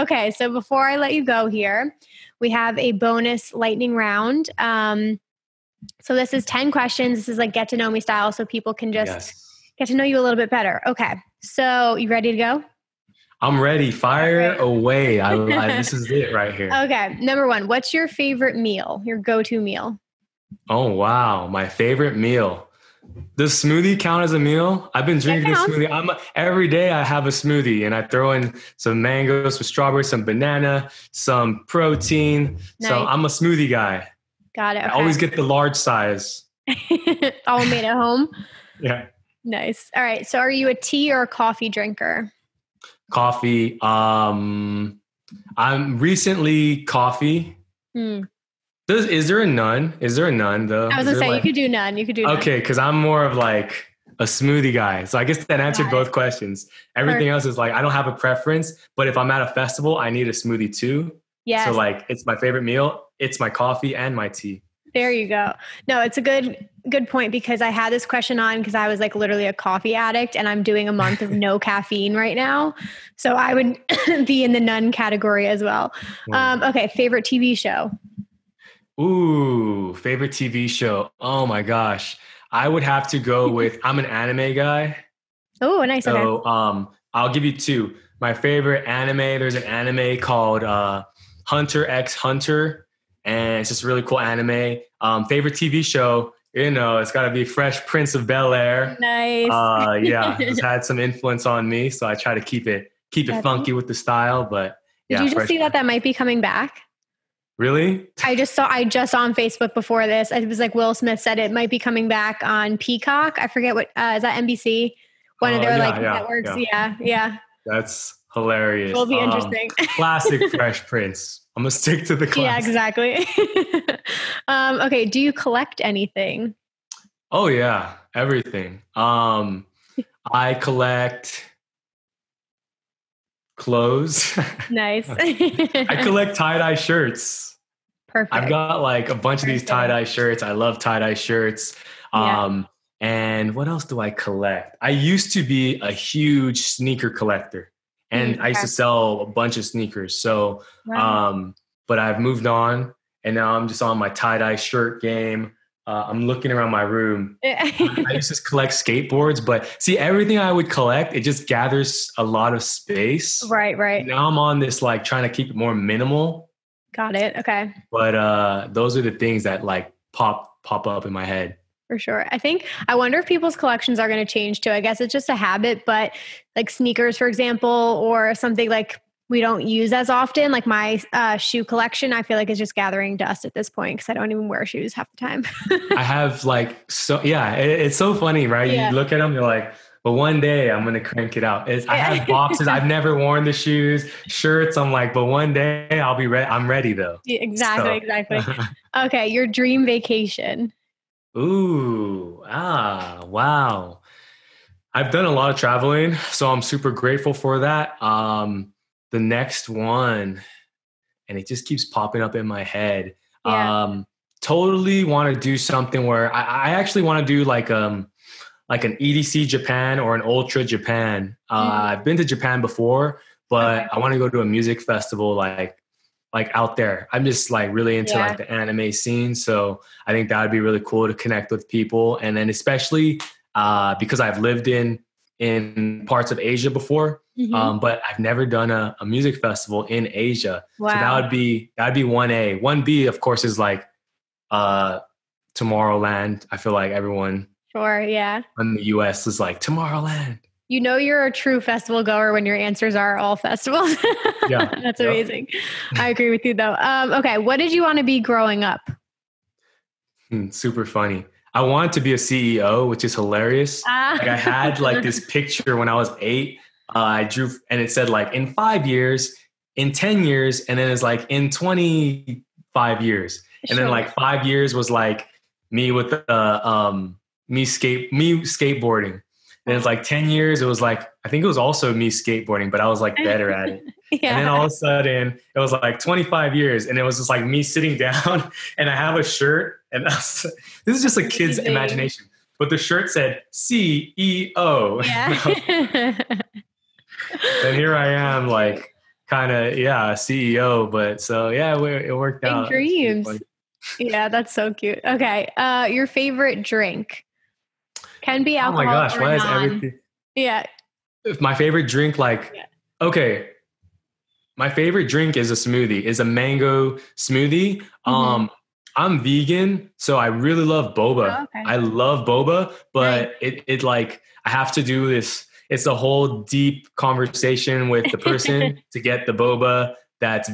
Okay, so before I let you go here, we have a bonus lightning round. So this is 10 questions. This is like get to know me style, so people can just get to know you a little bit better. Okay, so you ready to go? I'm ready. Fire away. This is it right here. Okay, number one, what's your favorite meal? Your go-to meal? Oh, wow. My favorite meal. Does smoothie count as a meal? I've been drinking a smoothie. Every day I have a smoothie and I throw in some mangoes, some strawberries, some banana, some protein. Nice. So I'm a smoothie guy. Got it. Okay. I always get the large size. All made at home? Yeah. Nice. All right. So are you a tea or a coffee drinker? Coffee. I'm recently coffee. Is there a none? Is there a none though? I was gonna say you could do none. You could do none. Okay, because I'm more of like a smoothie guy. So I guess that answered both questions. Everything else is like I don't have a preference, but if I'm at a festival, I need a smoothie too. Yes. So like it's my favorite meal. It's my coffee and my tea. There you go. No, it's a good point because I had this question on because I was like literally a coffee addict and I'm doing a month of no caffeine right now. So I would be in the none category as well. Okay, favorite TV show. Ooh, favorite TV show. Oh my gosh. I would have to go with, I'm an anime guy. Oh, nice. So I'll give you two. My favorite anime, there's an anime called Hunter x Hunter. And it's just a really cool anime. Favorite TV show, it's got to be Fresh Prince of Bel-Air. Nice. Yeah, it's had some influence on me. So I try to keep it funky with the style. But yeah. Did you just see that might be coming back? Really? I just saw on Facebook before this. It was like Will Smith said it might be coming back on Peacock. I forget what, is that NBC? One of their networks. Yeah. That's hilarious. It'll be interesting. Classic Fresh Prince. I'm going to stick to the class. Yeah, exactly. Okay. Do you collect anything? Oh yeah. Everything. I collect clothes. Nice. I collect tie-dye shirts. Perfect. I've got like a bunch of these tie-dye shirts. I love tie-dye shirts. And what else do I collect? I used to be a huge sneaker collector and I used to sell a bunch of sneakers. So, but I've moved on and now I'm just on my tie-dye shirt game. I'm looking around my room. I used to collect skateboards, but see, everything I would collect, it just gathers a lot of space. Right. Now I'm on this, like trying to keep it more minimal. Got it. Okay. But those are the things that like pop up in my head. For sure. I wonder if people's collections are going to change too. I guess it's just a habit, but like sneakers, for example, or something like we don't use as often, like my shoe collection, I feel like is just gathering dust at this point because I don't even wear shoes half the time. I have it's so funny, right? Yeah. You look at them, you're like, but one day I'm going to crank it out. I have boxes. I've never worn the shoes, shirts. I'm like, but one day I'll be ready. I'm ready though. Exactly. Okay. Your dream vacation. Ooh, wow. I've done a lot of traveling, so I'm super grateful for that. The next one, and it just keeps popping up in my head. Yeah. Totally want to do something where I actually want to do like an EDC Japan or an Ultra Japan. I've been to Japan before, but I want to go to a music festival like out there. I'm just like really into like the anime scene. So I think that would be really cool to connect with people. And then especially because I've lived in parts of Asia before, but I've never done a music festival in Asia. Wow. So that'd be 1A. 1B, of course, is like Tomorrowland. I feel like everyone in the US is like Tomorrowland. You know you're a true festival goer when your answers are all festivals. Yeah. That's amazing. I agree with you though. Okay. What did you want to be growing up? Super funny. I wanted to be a CEO, which is hilarious. Like I had like this picture when I was 8. I drew and it said like in 5 years, in 10 years, and then it's like in 25 years. And then like 5 years was like me with me skateboarding. And it's like 10 years, it was like, I think it was also me skateboarding, but I was like better at it. Yeah. And then all of a sudden it was like 25 years and it was just like me sitting down and I have a shirt and this is just a kid's imagination, but the shirt said CEO. Yeah. And here I am like kind of, yeah, CEO. But so yeah, it worked Big out. dreams. Yeah, that's so cute. Okay. Your favorite drink can be Oh my alcohol gosh, or why is non. everything? Yeah. If my favorite drink, like, Yeah. okay, my favorite drink is a smoothie, is a mango smoothie. Mm-hmm. I'm vegan, so I really love boba. Oh, okay. I love boba, Nice. but it like I have to do this. It's a whole deep conversation with the person to get the boba that's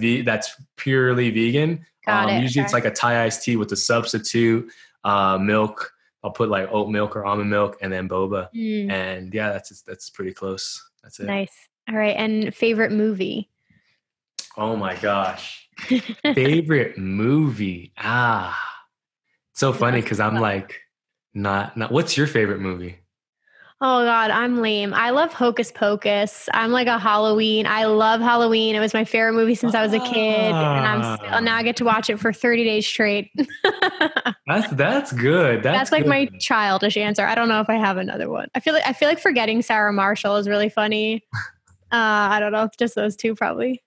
purely vegan. Got it. Usually it's Okay. like a Thai iced tea with a substitute milk. I'll put like oat milk or almond milk and then boba. Mm, And yeah, that's pretty close. That's it. nice. All right. And favorite movie? Oh my gosh. Favorite movie. So funny because I'm like not what's your favorite movie? Oh God, I'm lame. I love Hocus Pocus. I'm like a Halloween. I love Halloween. It was my favorite movie since I was a kid, and I'm still now I Ah, get to watch it for 30 days straight. that's good. That's That's like my good. childish answer. I don't know if I have another one. I feel like forgetting Sarah Marshall is really funny. I don't know, just those two probably.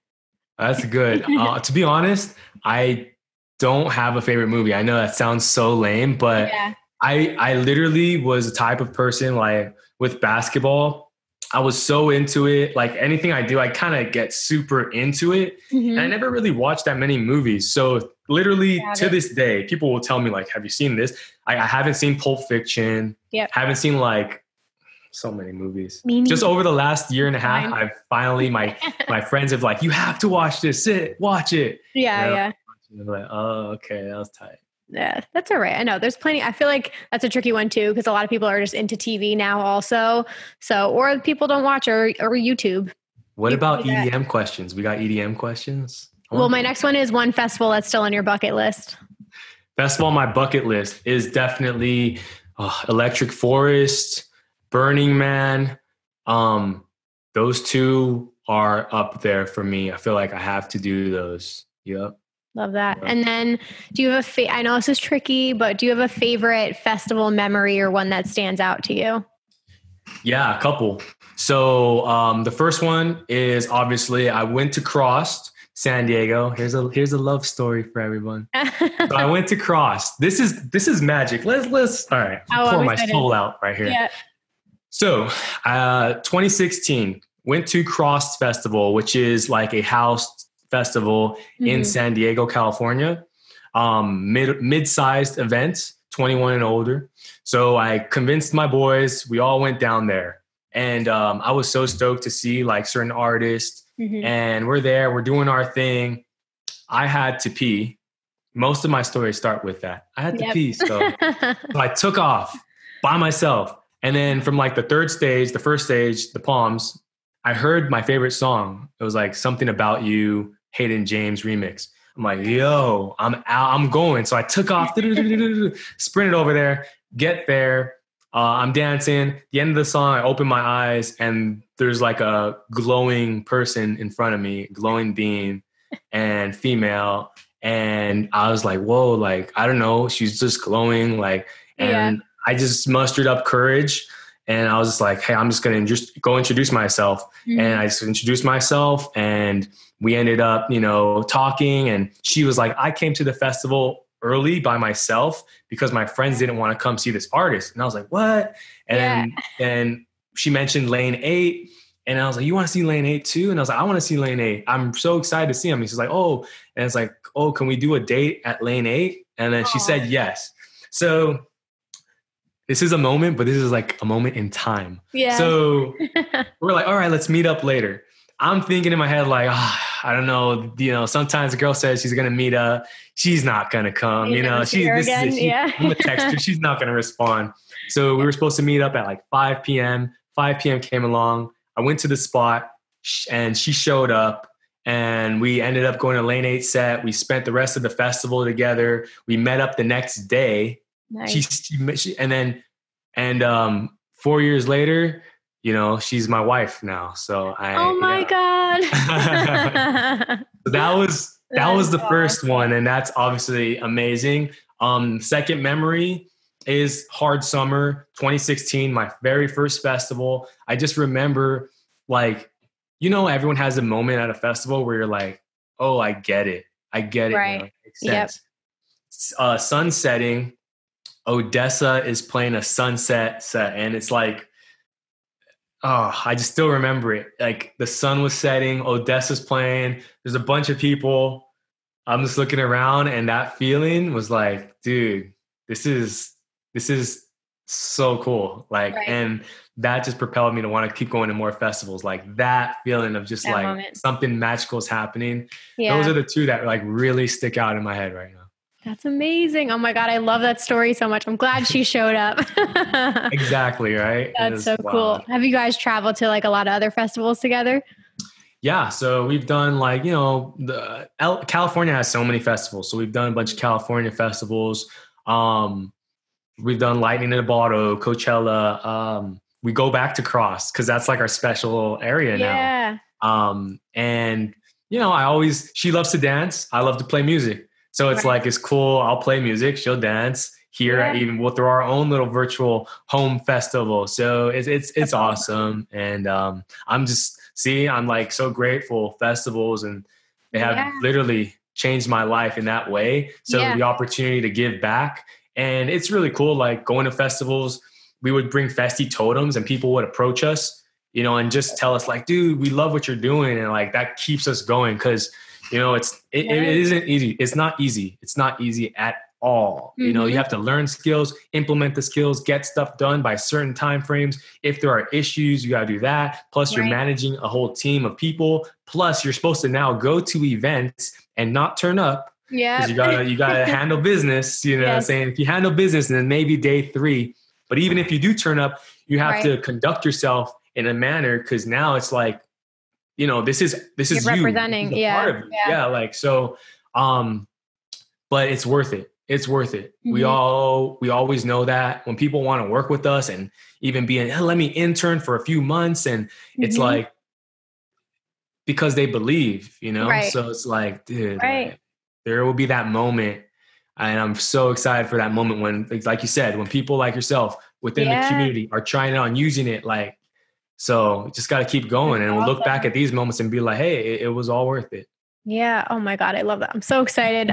That's good. To be honest, I don't have a favorite movie. I know that sounds so lame, but Yeah. I literally was a type of person like with basketball. I was so into it. Like anything I do, I kind of get super into it. And I Mm-hmm. never really watched that many movies. So literally Got to it. this day, people will tell me like, have you seen this? I haven't seen Pulp Fiction. Yep. Haven't seen like so many movies. Me Just neither. over the last year and a half, Fine. I've finally my friends have like, you have to watch this. Sit, watch it. Yeah, And yeah. I'm like, oh, okay, that was tight. Yeah, that's all right. I know there's plenty. I feel like that's a tricky one too, because a lot of people are just into TV now also. So, or people don't watch or YouTube. What You can do about that. EDM questions? We got EDM questions. Well, my next one is one festival that's still on your bucket list. Festival on my bucket list is definitely Electric Forest, Burning Man. Um, those two are up there for me. I feel like I have to do those. Yep. Love that. Yep. And then do you have I know this is tricky, but do you have a favorite festival memory or one that stands out to you? Yeah, a couple. So the first one is obviously I went to Crossed, San Diego. Here's a love story for everyone. So I went to Crossed. This is magic. Let's all right. Oh, Pour I'm my excited. soul out right here. Yeah. So 2016 went to Crossed Festival, which is like a house festival in San Diego, California. Mid-sized event, 21 and older. So I convinced my boys. We all went down there, and I was so stoked to see like certain artists. And we're there. We're doing our thing. I had to pee. Most of my stories start with that. I had to pee, so I took off by myself. And then from like the first stage, the Palms, I heard my favorite song. It was like Something About You, Hayden James remix. I'm like, yo, I'm out, I'm going. So I took off, sprinted over there, get there. I'm dancing. The end of the song, I open my eyes and there's like a glowing person in front of me, glowing being and female. And I was like, whoa, like, I don't know. She's just glowing. Like, and I just mustered up courage. And I was just like, hey, I'm just going to just go introduce myself. And I just introduced myself and we ended up, talking. And she was like, I came to the festival early by myself because my friends didn't want to come see this artist. And I was like, what? And then she mentioned Lane 8. And I was like, you want to see Lane 8 too? And I was like, I want to see Lane 8. I'm so excited to see him. And she's like, oh, and it's like, oh, can we do a date at Lane 8? And then she said yes. So this is a moment, but this is like a moment in time. Yeah. So we're like, all right, let's meet up later. I'm thinking in my head, like, I don't know, sometimes a girl says she's going to meet up. She's not going to come, I'm a texter. She's not going to respond. So we were supposed to meet up at like 5 p.m. 5 p.m. came along. I went to the spot and she showed up and we ended up going to Lane 8 set. We spent the rest of the festival together. We met up the next day. Nice. And 4 years later, she's my wife now. So Oh my God. So that was the first one. And that's obviously amazing. Second memory is Hard Summer 2016, my very first festival. I just remember like everyone has a moment at a festival where you're like, oh, I get it. I get it now. Right. It makes Yep. sense. Sun setting. Odessa is playing a sunset set, and it's like, oh, I just still remember it. Like the sun was setting, Odessa's playing. There's a bunch of people. I'm just looking around, and that feeling was like, dude, this is so cool. Like, Right. and that just propelled me to want to keep going to more festivals. Like that feeling of just That like moment. something magical is happening. Yeah. Those are the two that like really stick out in my head right now. That's amazing. Oh my God. I love that story so much. I'm glad she showed up. Exactly. Right. That's so cool. Have you guys traveled to like a lot of other festivals together? Yeah, so we've done like, California has so many festivals. So we've done a bunch of California festivals. We've done Lightning in a Bottle, Coachella. We go back to Cross because that's like our special area now. And she loves to dance. I love to play music. So it's like, it's cool. I'll play music. She'll dance here. Even we'll throw our own little virtual home festival. So it's awesome. And I'm like so grateful festivals, and they have literally changed my life in that way. So the opportunity to give back, and it's really cool. Like going to festivals, we would bring Festiie totems and people would approach us, and just tell us like, dude, we love what you're doing. And like, that keeps us going. Cause it isn't easy. It's not easy. It's not easy at all. You have to learn skills, implement the skills, get stuff done by certain time frames. If there are issues, you got to do that. Plus you're managing a whole team of people. Plus you're supposed to now go to events and not turn up. Yeah. You gotta handle business, saying if you handle business, then maybe day 3. But even if you do turn up, you have to conduct yourself in a manner. Cause now it's like, this is you're representing. Part of you. Yeah. Like, so, but it's worth it. It's worth it. We always know that when people want to work with us and even let me intern for a few months. And it's like, because they believe, so it's like, dude, like, there will be that moment. And I'm so excited for that moment when, like you said, when people like yourself within the community are trying it on, using it, like, so just got to keep going. And we'll look back at these moments and be like, hey, it was all worth it. Yeah. Oh my God. I love that. I'm so excited.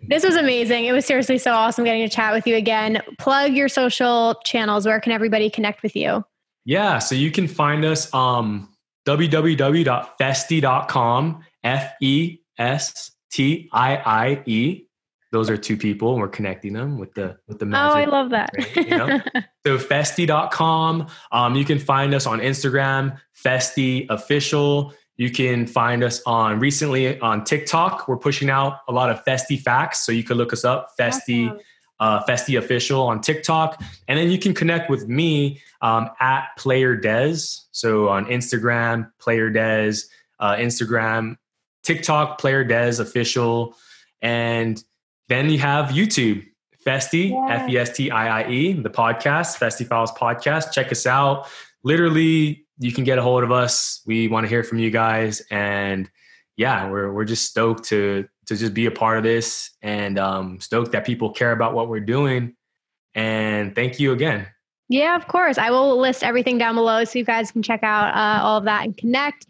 This was amazing. It was seriously so awesome getting to chat with you again. Plug your social channels. Where can everybody connect with you? Yeah. So you can find us www.festie.com, FESTIIE. Those are 2 people, and we're connecting them with the magic. Oh, I love that. So Festie.com. You can find us on Instagram, Festiie Official. You can find us recently on TikTok. We're pushing out a lot of Festiie facts. So you can look us up, Festiie Official on TikTok. And then you can connect with me at Player Des. So on Instagram, Player Des, Instagram, TikTok, Player Des Official. And then you have YouTube, Festiie, FESTIIE, the podcast, Festiie Files podcast. Check us out. Literally, you can get a hold of us. We want to hear from you guys. And we're just stoked to just be a part of this, and stoked that people care about what we're doing. And thank you again. Yeah, of course. I will list everything down below so you guys can check out all of that and connect.